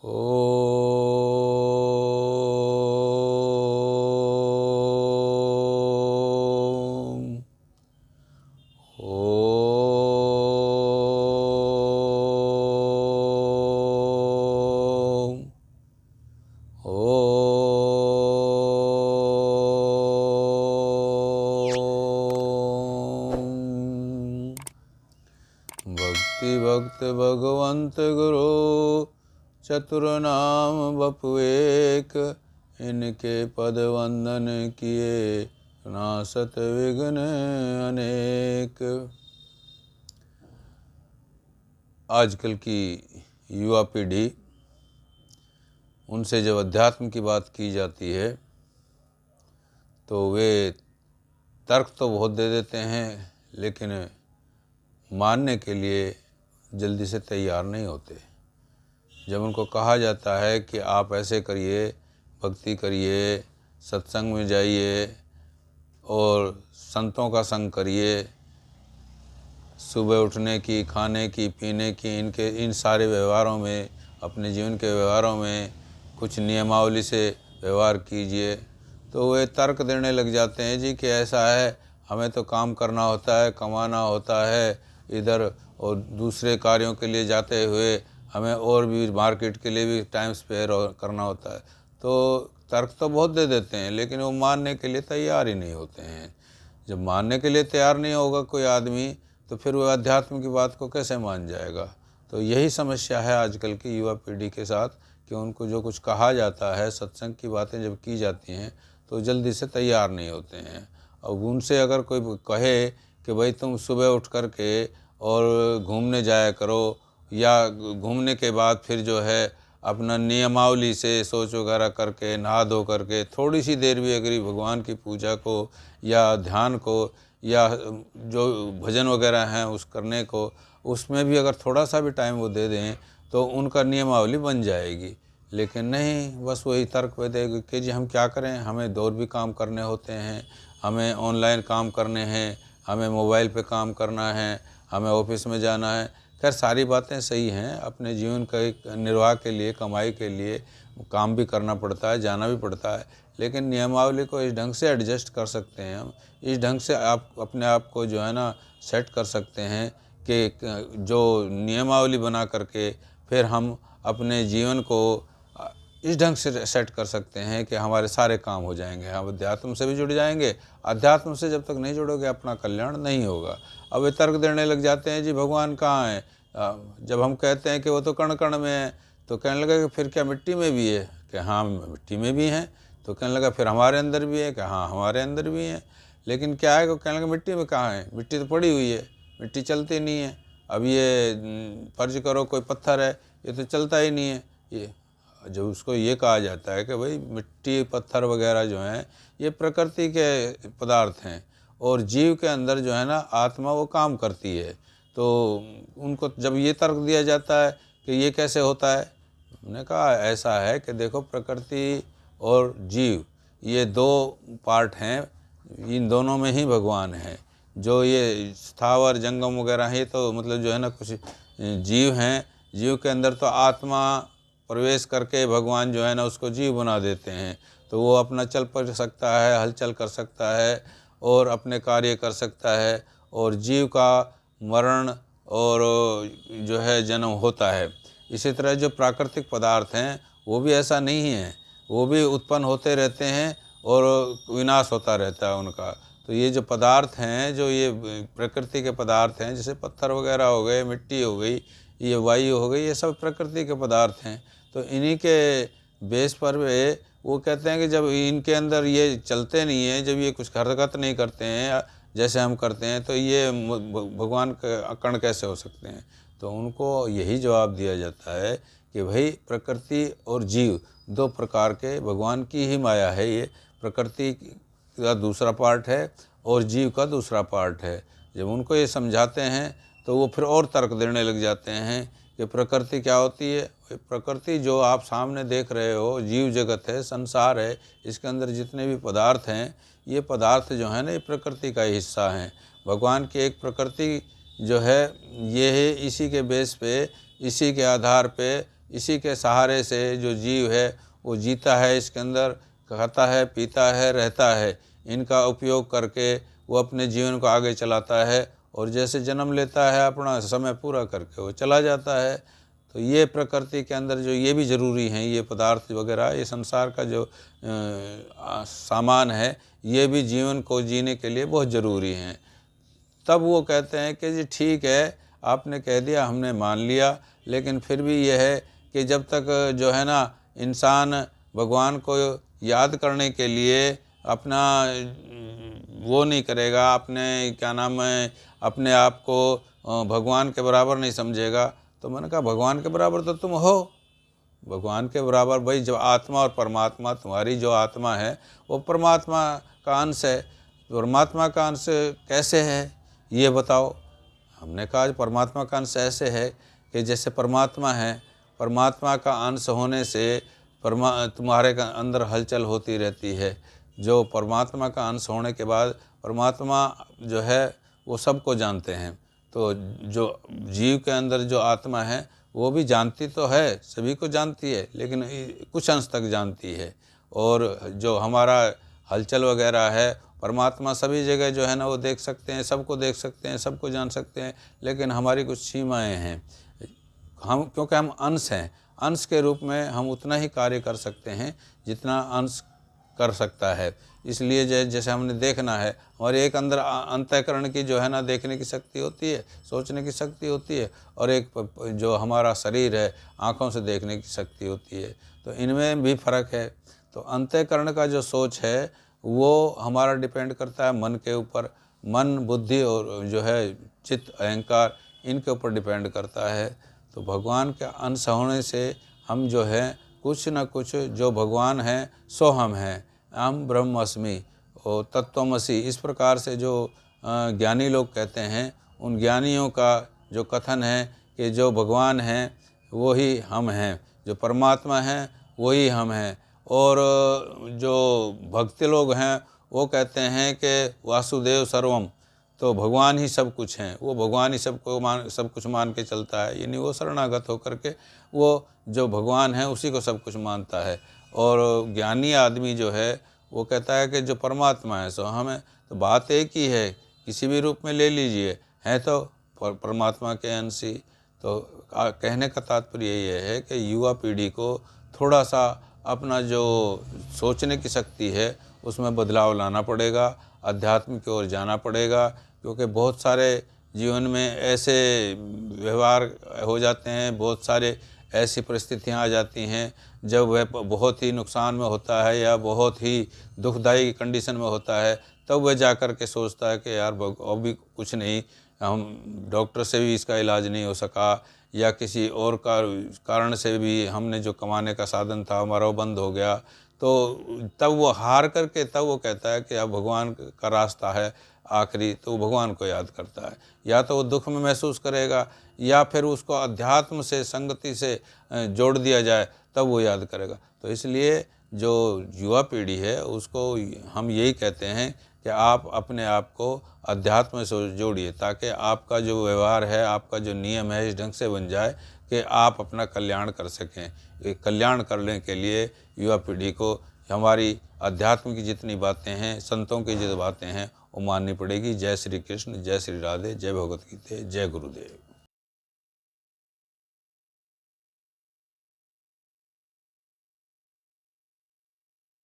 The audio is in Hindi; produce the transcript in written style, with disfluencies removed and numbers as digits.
ओम ओम ओम। भक्ति भक्त भगवंत गुरु चतुर्नाम बपुएक, इनके पद वंदन किए नासत विघ्न अनेक। आजकल की युवा पीढ़ी, उनसे जब अध्यात्म की बात की जाती है तो वे तर्क तो बहुत दे देते हैं, लेकिन मानने के लिए जल्दी से तैयार नहीं होते। जब उनको कहा जाता है कि आप ऐसे करिए, भक्ति करिए, सत्संग में जाइए और संतों का संग करिए, सुबह उठने की, खाने की, पीने की, इन सारे व्यवहारों में, अपने जीवन के व्यवहारों में कुछ नियमावली से व्यवहार कीजिए, तो वे तर्क देने लग जाते हैं जी कि ऐसा है, हमें तो काम करना होता है, कमाना होता है इधर, और दूसरे कार्यों के लिए जाते हुए हमें और भी मार्केट के लिए भी टाइम स्पेयर करना होता है। तो तर्क तो बहुत दे देते हैं, लेकिन वो मानने के लिए तैयार ही नहीं होते हैं। जब मानने के लिए तैयार नहीं होगा कोई आदमी, तो फिर वो अध्यात्म की बात को कैसे मान जाएगा। तो यही समस्या है आजकल की युवा पीढ़ी के साथ, कि उनको जो कुछ कहा जाता है, सत्संग की बातें जब की जाती हैं तो जल्दी से तैयार नहीं होते हैं। अब उनसे अगर कोई कहे कि भाई तुम सुबह उठ कर के और घूमने जाया करो, या घूमने के बाद फिर जो है अपना नियमावली से सोच वगैरह करके, नहा धो करके थोड़ी सी देर भी अगर भगवान की पूजा को या ध्यान को या जो भजन वगैरह हैं उस करने को, उसमें भी अगर थोड़ा सा भी टाइम वो दे दें तो उनका नियमावली बन जाएगी। लेकिन नहीं, बस वही तर्क पे देगी कि जी हम क्या करें, हमें और भी काम करने होते हैं, हमें ऑनलाइन काम करने हैं, हमें मोबाइल पे काम करना है, हमें ऑफिस में जाना है। खैर सारी बातें सही हैं, अपने जीवन का एक निर्वाह के लिए, कमाई के लिए काम भी करना पड़ता है, जाना भी पड़ता है, लेकिन नियमावली को इस ढंग से एडजस्ट कर सकते हैं हम, इस ढंग से आप अपने आप को जो है ना सेट कर सकते हैं कि जो नियमावली बना करके फिर हम अपने जीवन को इस ढंग से सेट कर सकते हैं कि हमारे सारे काम हो जाएंगे। हम अध्यात्म से भी जुड़ जाएंगे। अध्यात्म से जब तक नहीं जुड़ोगे अपना कल्याण नहीं होगा। अब वे तर्क देने लग जाते हैं जी भगवान कहाँ हैं। जब हम कहते हैं कि वो तो कण कण में है, तो कहने लगा कि फिर क्या मिट्टी में भी है, कि हाँ मिट्टी में भी हैं। तो कहने लगा फिर हमारे अंदर भी है, कि हाँ हमारे अंदर भी हैं। लेकिन क्या है कि कहने लगा मिट्टी में कहाँ है, मिट्टी तो पड़ी हुई है, मिट्टी चलती नहीं है। अब ये फर्ज करो कोई पत्थर है, ये तो चलता ही नहीं है। ये जब उसको ये कहा जाता है कि भाई मिट्टी पत्थर वगैरह जो हैं ये प्रकृति के पदार्थ हैं, और जीव के अंदर जो है ना आत्मा वो काम करती है। तो उनको जब ये तर्क दिया जाता है कि ये कैसे होता है, हमने कहा ऐसा है कि देखो प्रकृति और जीव ये दो पार्ट हैं, इन दोनों में ही भगवान है। जो ये स्थावर जंगम वगैरह है तो मतलब जो है ना कुछ जीव हैं, जीव के अंदर तो आत्मा प्रवेश करके भगवान जो है ना उसको जीव बना देते हैं। तो वो अपना चल फिर सकता है, हलचल कर सकता है और अपने कार्य कर सकता है, और जीव का मरण और जो है जन्म होता है। इसी तरह जो प्राकृतिक पदार्थ हैं वो भी ऐसा नहीं है, वो भी उत्पन्न होते रहते हैं और विनाश होता रहता है उनका। तो ये जो पदार्थ हैं, जो ये प्रकृति के पदार्थ हैं, जैसे पत्थर वगैरह हो गए, मिट्टी हो गई, ये वायु हो गई, ये सब प्रकृति के पदार्थ हैं। तो इन्हीं के बेस पर वे वो कहते हैं कि जब इनके अंदर ये चलते नहीं हैं, जब ये कुछ हरकत नहीं करते हैं जैसे हम करते हैं, तो ये भगवान का कण कैसे हो सकते हैं। तो उनको यही जवाब दिया जाता है कि भाई प्रकृति और जीव दो प्रकार के भगवान की ही माया है। ये प्रकृति का दूसरा पार्ट है और जीव का दूसरा पार्ट है। जब उनको ये समझाते हैं तो वो फिर और तर्क देने लग जाते हैं कि प्रकृति क्या होती है। प्रकृति जो आप सामने देख रहे हो, जीव जगत है, संसार है, इसके अंदर जितने भी पदार्थ हैं, ये पदार्थ जो है ना ये प्रकृति का ही हिस्सा हैं। भगवान की एक प्रकृति जो है ये है, इसी के बेस पे, इसी के आधार पे इसी के सहारे से जो जीव है वो जीता है, इसके अंदर खाता है, पीता है, रहता है। इनका उपयोग करके वो अपने जीवन को आगे चलाता है और जैसे जन्म लेता है अपना समय पूरा करके वो चला जाता है। तो ये प्रकृति के अंदर जो ये भी ज़रूरी हैं, ये पदार्थ वगैरह, ये संसार का जो सामान है, ये भी जीवन को जीने के लिए बहुत ज़रूरी हैं। तब वो कहते हैं कि जी ठीक है, आपने कह दिया, हमने मान लिया, लेकिन फिर भी ये है कि जब तक जो है ना इंसान भगवान को याद करने के लिए अपना वो नहीं करेगा, अपने क्या नाम है, अपने आप को भगवान के बराबर नहीं समझेगा, तो मैंने कहा भगवान के बराबर तो तुम हो। भगवान के बराबर भाई, जब आत्मा और परमात्मा, तुम्हारी जो आत्मा है वो परमात्मा का अंश है। परमात्मा का अंश कैसे है ये बताओ। हमने कहा परमात्मा का अंश ऐसे है कि जैसे परमात्मा है, परमात्मा का अंश होने से तुम्हारे अंदर हलचल होती रहती है। जो परमात्मा का अंश होने के बाद परमात्मा जो है वो सबको जानते हैं। तो जो जीव के अंदर जो आत्मा है वो भी जानती तो है, सभी को जानती है, लेकिन कुछ अंश तक जानती है। और जो हमारा हलचल वगैरह है, परमात्मा सभी जगह जो है ना वो देख सकते हैं, सबको देख सकते हैं, सबको जान सकते हैं, लेकिन हमारी कुछ सीमाएं हैं। हम क्योंकि हम अंश हैं, अंश के रूप में हम उतना ही कार्य कर सकते हैं जितना अंश कर सकता है। इसलिए जैसे हमने देखना है, हमारे एक अंदर अंतःकरण की जो है ना देखने की शक्ति होती है, सोचने की शक्ति होती है, और एक जो हमारा शरीर है आँखों से देखने की शक्ति होती है। तो इनमें भी फ़र्क है। तो अंतःकरण का जो सोच है वो हमारा डिपेंड करता है मन के ऊपर। मन, बुद्धि और जो है चित्त, अहंकार, इनके ऊपर डिपेंड करता है। तो भगवान के अंश होने से हम जो है कुछ न कुछ, जो भगवान है सो हम हैं। अहम ब्रह्मास्मि और तत्त्वमसि, इस प्रकार से जो ज्ञानी लोग कहते हैं, उन ज्ञानियों का जो कथन है कि जो भगवान हैं वो ही हम हैं, जो परमात्मा हैं वही हम हैं। और जो भक्ति लोग हैं वो कहते हैं कि वासुदेव सर्वम, तो भगवान ही सब कुछ हैं, वो भगवान ही सब कुछ मान के चलता है। यानी वो शरणागत होकर के वो जो भगवान है उसी को सब कुछ मानता है। और ज्ञानी आदमी जो है वो कहता है कि जो परमात्मा है सो हमें। तो बात एक ही है, किसी भी रूप में ले लीजिए, है तो परमात्मा के अंश ही। तो कहने का तात्पर्य ये है कि युवा पीढ़ी को थोड़ा सा अपना जो सोचने की शक्ति है उसमें बदलाव लाना पड़ेगा, अध्यात्म की ओर जाना पड़ेगा। क्योंकि बहुत सारे जीवन में ऐसे व्यवहार हो जाते हैं, बहुत सारे ऐसी परिस्थितियां आ जाती हैं जब वह बहुत ही नुकसान में होता है या बहुत ही दुखदायी कंडीशन में होता है, तब वह जा कर के सोचता है कि यार अब भी कुछ नहीं, हम डॉक्टर से भी इसका इलाज नहीं हो सका, या किसी और कारण से भी हमने जो कमाने का साधन था हमारा वो बंद हो गया। तो तब वो हार करके तब वो कहता है कि अब भगवान का रास्ता है आखिरी, तो वो भगवान को याद करता है। या तो वो दुख में महसूस करेगा, या फिर उसको अध्यात्म से, संगति से जोड़ दिया जाए तब वो याद करेगा। तो इसलिए जो युवा पीढ़ी है उसको हम यही कहते हैं कि आप अपने आप को अध्यात्म से जोड़िए, ताकि आपका जो व्यवहार है, आपका जो नियम है, इस ढंग से बन जाए कि आप अपना कल्याण कर सकें। ये कल्याण करने के लिए युवा पीढ़ी को हमारी अध्यात्म की जितनी बातें हैं, संतों की जो बातें हैं वो माननी पड़ेगी। जय श्री कृष्ण, जय श्री राधे, जय भगवत गीता, जय गुरुदेव।